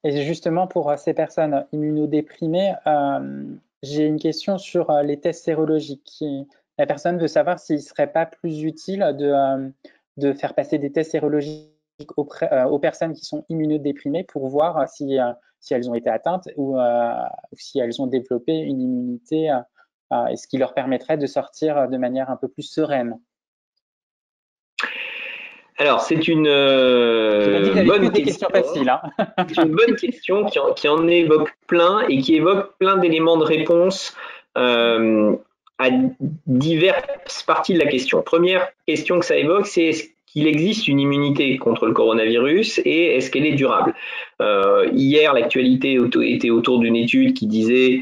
Et justement, pour ces personnes immunodéprimées, j'ai une question sur les tests sérologiques. La personne veut savoir s'il ne serait pas plus utile de faire passer des tests sérologiques aux personnes qui sont immunodéprimées pour voir si elles ont été atteintes ou si elles ont développé une immunité, et ce qui leur permettrait de sortir de manière un peu plus sereine. Alors, c'est une bonne question. Faciles, hein. C'est une bonne question qui en évoque plein et qui évoque plein d'éléments de réponse à diverses parties de la question. Première question que ça évoque, c'est est-ce qu'il existe une immunité contre le coronavirus et est-ce qu'elle est durable? Hier, l'actualité était autour d'une étude qui disait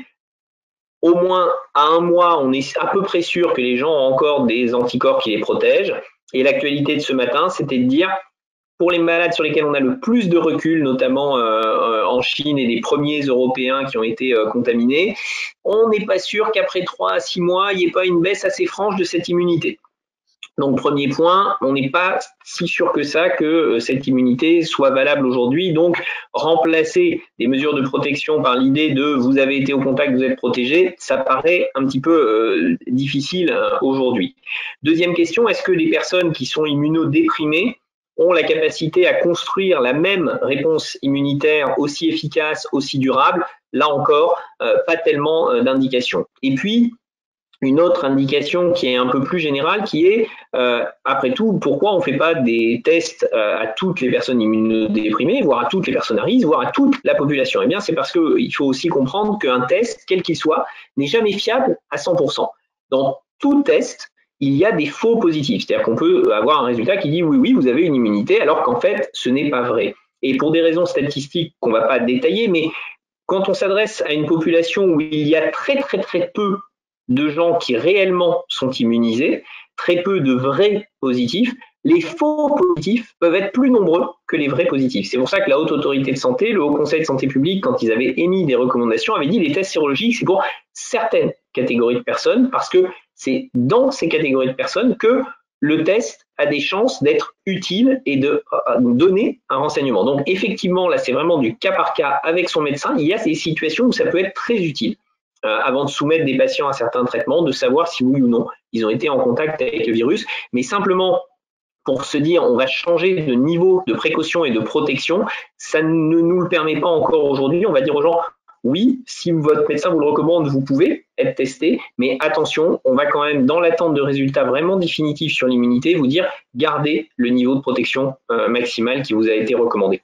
au moins à 1 mois, on est à peu près sûr que les gens ont encore des anticorps qui les protègent. Et l'actualité de ce matin, c'était de dire, pour les malades sur lesquels on a le plus de recul, notamment en Chine et les premiers Européens qui ont été contaminés, on n'est pas sûr qu'après 3 à 6 mois, il n'y ait pas une baisse assez franche de cette immunité. Donc, premier point, on n'est pas si sûr que ça que cette immunité soit valable aujourd'hui. Donc, remplacer les mesures de protection par l'idée de vous avez été au contact, vous êtes protégé, ça paraît un petit peu difficile aujourd'hui. Deuxième question, est-ce que les personnes qui sont immunodéprimées ont la capacité à construire la même réponse immunitaire aussi efficace, aussi durable? Là encore, pas tellement d'indications. Et puis, une autre indication qui est un peu plus générale, qui est, après tout, pourquoi on ne fait pas des tests à toutes les personnes immunodéprimées, voire à toutes les personnes à risque, voire à toute la population? Eh bien, c'est parce qu'il faut aussi comprendre qu'un test, quel qu'il soit, n'est jamais fiable à 100%. Dans tout test, il y a des faux positifs. C'est-à-dire qu'on peut avoir un résultat qui dit oui, oui, vous avez une immunité, alors qu'en fait, ce n'est pas vrai. Et pour des raisons statistiques qu'on ne va pas détailler, mais quand on s'adresse à une population où il y a très, très, très peu de gens qui réellement sont immunisés, très peu de vrais positifs, les faux positifs peuvent être plus nombreux que les vrais positifs. C'est pour ça que la Haute Autorité de Santé, le Haut Conseil de Santé publique, quand ils avaient émis des recommandations, avaient dit les tests sérologiques, c'est pour certaines catégories de personnes, parce que c'est dans ces catégories de personnes que le test a des chances d'être utile et de donner un renseignement. Donc effectivement, là, c'est vraiment du cas par cas avec son médecin. Il y a des situations où ça peut être très utile. Avant de soumettre des patients à certains traitements, de savoir si oui ou non ils ont été en contact avec le virus, mais simplement pour se dire on va changer de niveau de précaution et de protection, ça ne nous le permet pas encore aujourd'hui. On va dire aux gens oui, si votre médecin vous le recommande, vous pouvez être testé, mais attention, on va quand même, dans l'attente de résultats vraiment définitifs sur l'immunité, vous dire gardez le niveau de protection maximal qui vous a été recommandé.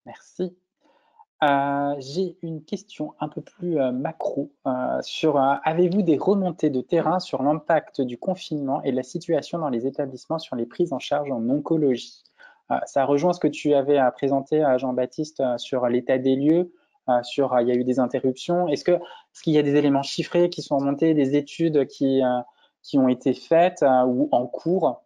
Merci. J'ai une question un peu plus macro sur avez-vous des remontées de terrain sur l'impact du confinement et de la situation dans les établissements sur les prises en charge en oncologie? Ça rejoint ce que tu avais présenté, Jean-Baptiste, sur l'état des lieux, il y a eu des interruptions. Est-ce qu'il y a des éléments chiffrés qui sont remontés, des études qui ont été faites ou en cours?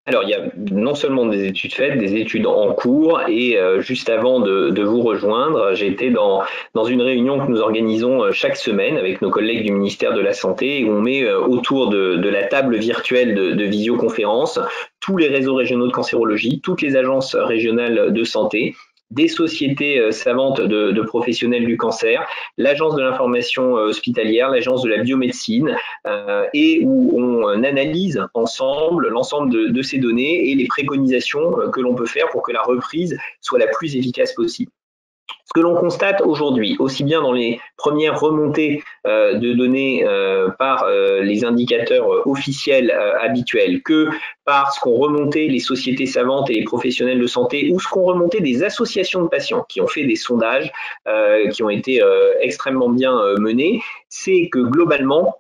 Alors, il y a non seulement des études faites, des études en cours, et juste avant de vous rejoindre, j'étais dans une réunion que nous organisons chaque semaine avec nos collègues du ministère de la Santé, où on met autour de la table virtuelle de visioconférence tous les réseaux régionaux de cancérologie, toutes les agences régionales de santé, des sociétés savantes de professionnels du cancer, l'agence de l'information hospitalière, l'agence de la biomédecine, et où on analyse ensemble l'ensemble de ces données et les préconisations que l'on peut faire pour que la reprise soit la plus efficace possible. Ce que l'on constate aujourd'hui, aussi bien dans les premières remontées de données par les indicateurs officiels habituels que par ce qu'ont remonté les sociétés savantes et les professionnels de santé ou ce qu'ont remonté des associations de patients qui ont fait des sondages qui ont été extrêmement bien menés, c'est que globalement,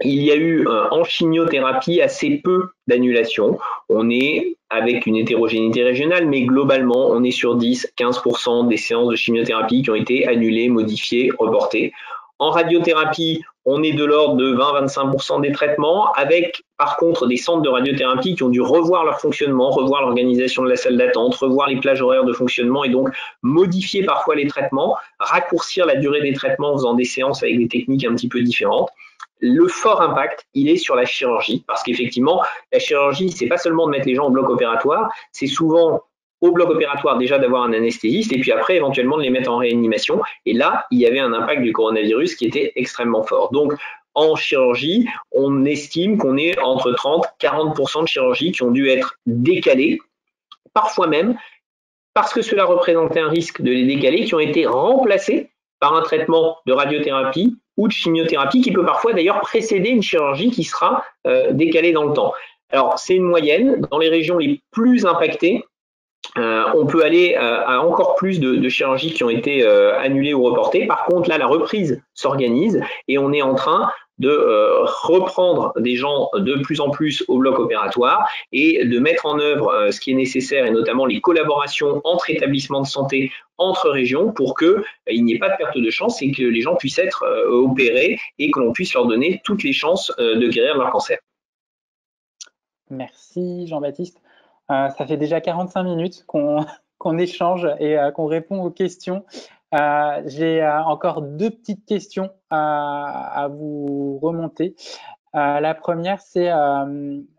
il y a eu en chimiothérapie assez peu d'annulations. On est avec une hétérogénéité régionale, mais globalement, on est sur 10-15% des séances de chimiothérapie qui ont été annulées, modifiées, reportées. En radiothérapie, on est de l'ordre de 20-25% des traitements, avec par contre des centres de radiothérapie qui ont dû revoir leur fonctionnement, revoir l'organisation de la salle d'attente, revoir les plages horaires de fonctionnement et donc modifier parfois les traitements, raccourcir la durée des traitements en faisant des séances avec des techniques un petit peu différentes. Le fort impact, il est sur la chirurgie, parce qu'effectivement, la chirurgie, c'est pas seulement de mettre les gens au bloc opératoire, c'est souvent au bloc opératoire déjà d'avoir un anesthésiste et puis après éventuellement de les mettre en réanimation. Et là, il y avait un impact du coronavirus qui était extrêmement fort. Donc, en chirurgie, on estime qu'on est entre 30-40% de chirurgies qui ont dû être décalées, parfois même parce que cela représentait un risque de les décaler, qui ont été remplacés par un traitement de radiothérapie ou de chimiothérapie qui peut parfois d'ailleurs précéder une chirurgie qui sera décalée dans le temps. Alors, c'est une moyenne. Dans les régions les plus impactées, on peut aller à encore plus de chirurgies qui ont été annulées ou reportées. Par contre, là, la reprise s'organise et on est en train de reprendre des gens de plus en plus au bloc opératoire et de mettre en œuvre ce qui est nécessaire et notamment les collaborations entre établissements de santé, entre régions pour qu'il n'y ait pas de perte de chance et que les gens puissent être opérés et que l'on puisse leur donner toutes les chances de guérir leur cancer. Merci Jean-Baptiste. Ça fait déjà 45 minutes qu'on échange et qu'on répond aux questions. J'ai encore deux petites questions à vous remonter. La première, c'est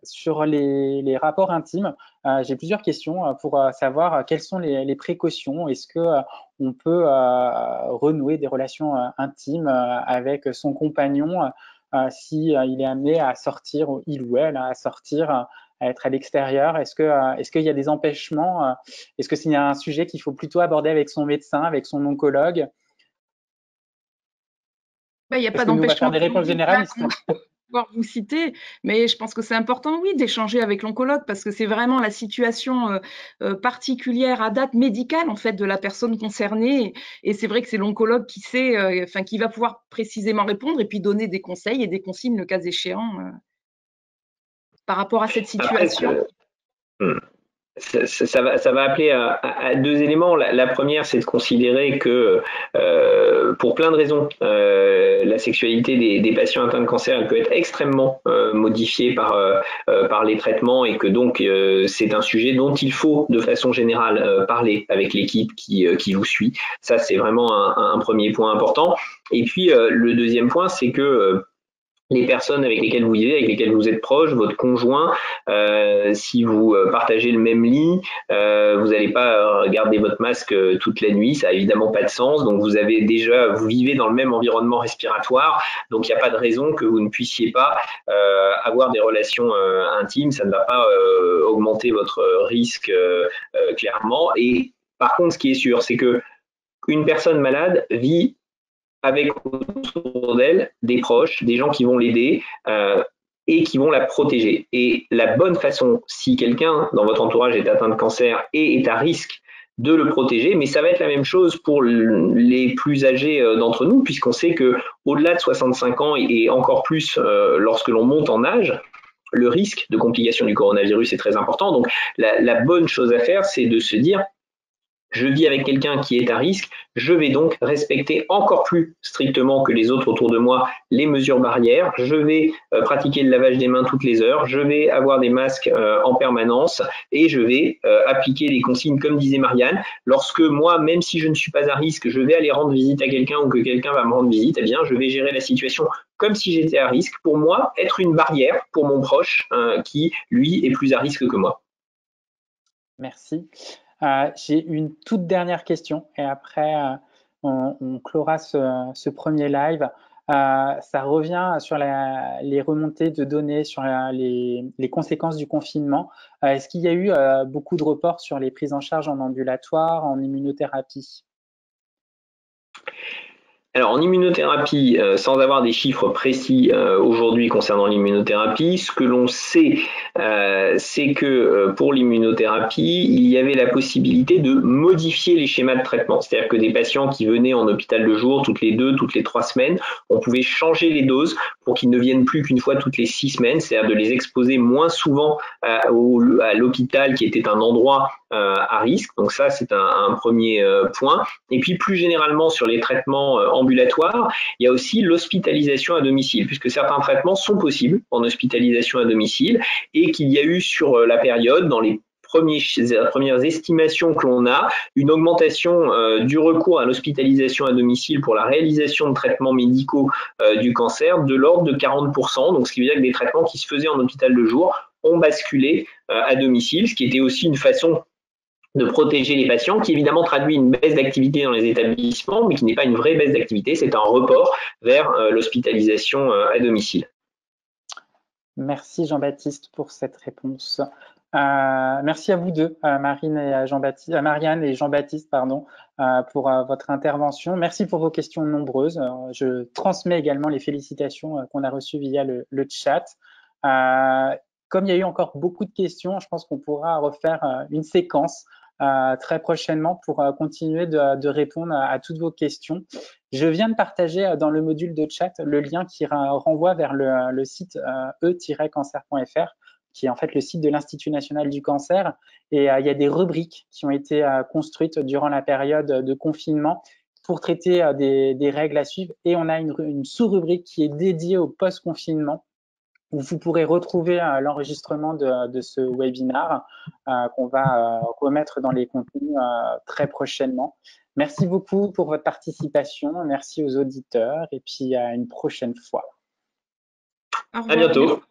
sur les rapports intimes. J'ai plusieurs questions pour savoir quelles sont les précautions. Est-ce qu'on peut renouer des relations intimes avec son compagnon si il est amené à sortir, il ou elle à sortir, à être à l'extérieur? Est-ce qu'il y a des empêchements? Est-ce que c'est un sujet qu'il faut plutôt aborder avec son médecin, avec son oncologue? Il n'y a pas d'empêchement. Des réponses généralistes. Pouvoir vous citer, mais je pense que c'est important, oui, d'échanger avec l'oncologue parce que c'est vraiment la situation particulière à date médicale en fait de la personne concernée et c'est vrai que c'est l'oncologue qui sait, qui va pouvoir précisément répondre et puis donner des conseils et des consignes le cas échéant par rapport à cette situation. Ça va appeler à deux éléments. La première, c'est de considérer que pour plein de raisons, la sexualité des patients atteints de cancer, elle peut être extrêmement modifiée par les traitements et que donc c'est un sujet dont il faut de façon générale parler avec l'équipe qui vous suit. Ça, c'est vraiment un premier point important. Et puis le deuxième point, c'est que les personnes avec lesquelles vous vivez, avec lesquelles vous êtes proche, votre conjoint, si vous partagez le même lit, vous n'allez pas garder votre masque toute la nuit, ça n'a évidemment pas de sens. Donc vous vivez dans le même environnement respiratoire, donc il n'y a pas de raison que vous ne puissiez pas avoir des relations intimes, ça ne va pas augmenter votre risque clairement. Et par contre, ce qui est sûr, c'est que une personne malade vit avec autour d'elle des proches, des gens qui vont l'aider et qui vont la protéger. Et la bonne façon, si quelqu'un dans votre entourage est atteint de cancer et est à risque, de le protéger, mais ça va être la même chose pour les plus âgés d'entre nous, puisqu'on sait que au-delà de 65 ans et encore plus lorsque l'on monte en âge, le risque de complication du coronavirus est très important. Donc, la bonne chose à faire, c'est de se dire, je vis avec quelqu'un qui est à risque, je vais donc respecter encore plus strictement que les autres autour de moi les mesures barrières, je vais pratiquer le lavage des mains toutes les heures, je vais avoir des masques en permanence et je vais appliquer les consignes comme disait Marianne. Lorsque moi, même si je ne suis pas à risque, je vais aller rendre visite à quelqu'un ou que quelqu'un va me rendre visite, eh bien, je vais gérer la situation comme si j'étais à risque. Pour moi, être une barrière pour mon proche qui, lui, est plus à risque que moi. Merci. J'ai une toute dernière question et après on clora ce premier live. Ça revient sur les remontées de données, sur les conséquences du confinement. Est-ce qu'il y a eu beaucoup de reports sur les prises en charge en ambulatoire, en immunothérapie? Alors, en immunothérapie, sans avoir des chiffres précis aujourd'hui concernant l'immunothérapie, ce que l'on sait, c'est que pour l'immunothérapie, il y avait la possibilité de modifier les schémas de traitement. C'est-à-dire que des patients qui venaient en hôpital de jour toutes les 2, toutes les 3 semaines, on pouvait changer les doses pour qu'ils ne viennent plus qu'une fois toutes les 6 semaines, c'est-à-dire de les exposer moins souvent à l'hôpital qui était un endroit à risque. Donc ça, c'est un premier point. Et puis plus généralement sur les traitements ambulatoires, il y a aussi l'hospitalisation à domicile, puisque certains traitements sont possibles en hospitalisation à domicile et qu'il y a eu sur la période, dans les premières estimations que l'on a, une augmentation du recours à l'hospitalisation à domicile pour la réalisation de traitements médicaux du cancer de l'ordre de 40%. Donc ce qui veut dire que des traitements qui se faisaient en hôpital de jour ont basculé à domicile, ce qui était aussi une façon de protéger les patients, qui évidemment traduit une baisse d'activité dans les établissements, mais qui n'est pas une vraie baisse d'activité, c'est un report vers l'hospitalisation à domicile. Merci Jean-Baptiste pour cette réponse. Merci à vous deux, Marianne et Jean-Baptiste, pour votre intervention. Merci pour vos questions nombreuses. Je transmets également les félicitations qu'on a reçues via le chat. Comme il y a eu encore beaucoup de questions, je pense qu'on pourra refaire une séquence très prochainement pour continuer de répondre à toutes vos questions. Je viens de partager dans le module de chat le lien qui renvoie vers le site e-cancer.fr, qui est en fait le site de l'Institut national du cancer. Et il y a des rubriques qui ont été construites durant la période de confinement pour traiter des règles à suivre. Et on a une sous-rubrique qui est dédiée au post-confinement, où vous pourrez retrouver l'enregistrement de ce webinaire qu'on va remettre dans les contenus très prochainement. Merci beaucoup pour votre participation. Merci aux auditeurs et puis à une prochaine fois. À bientôt.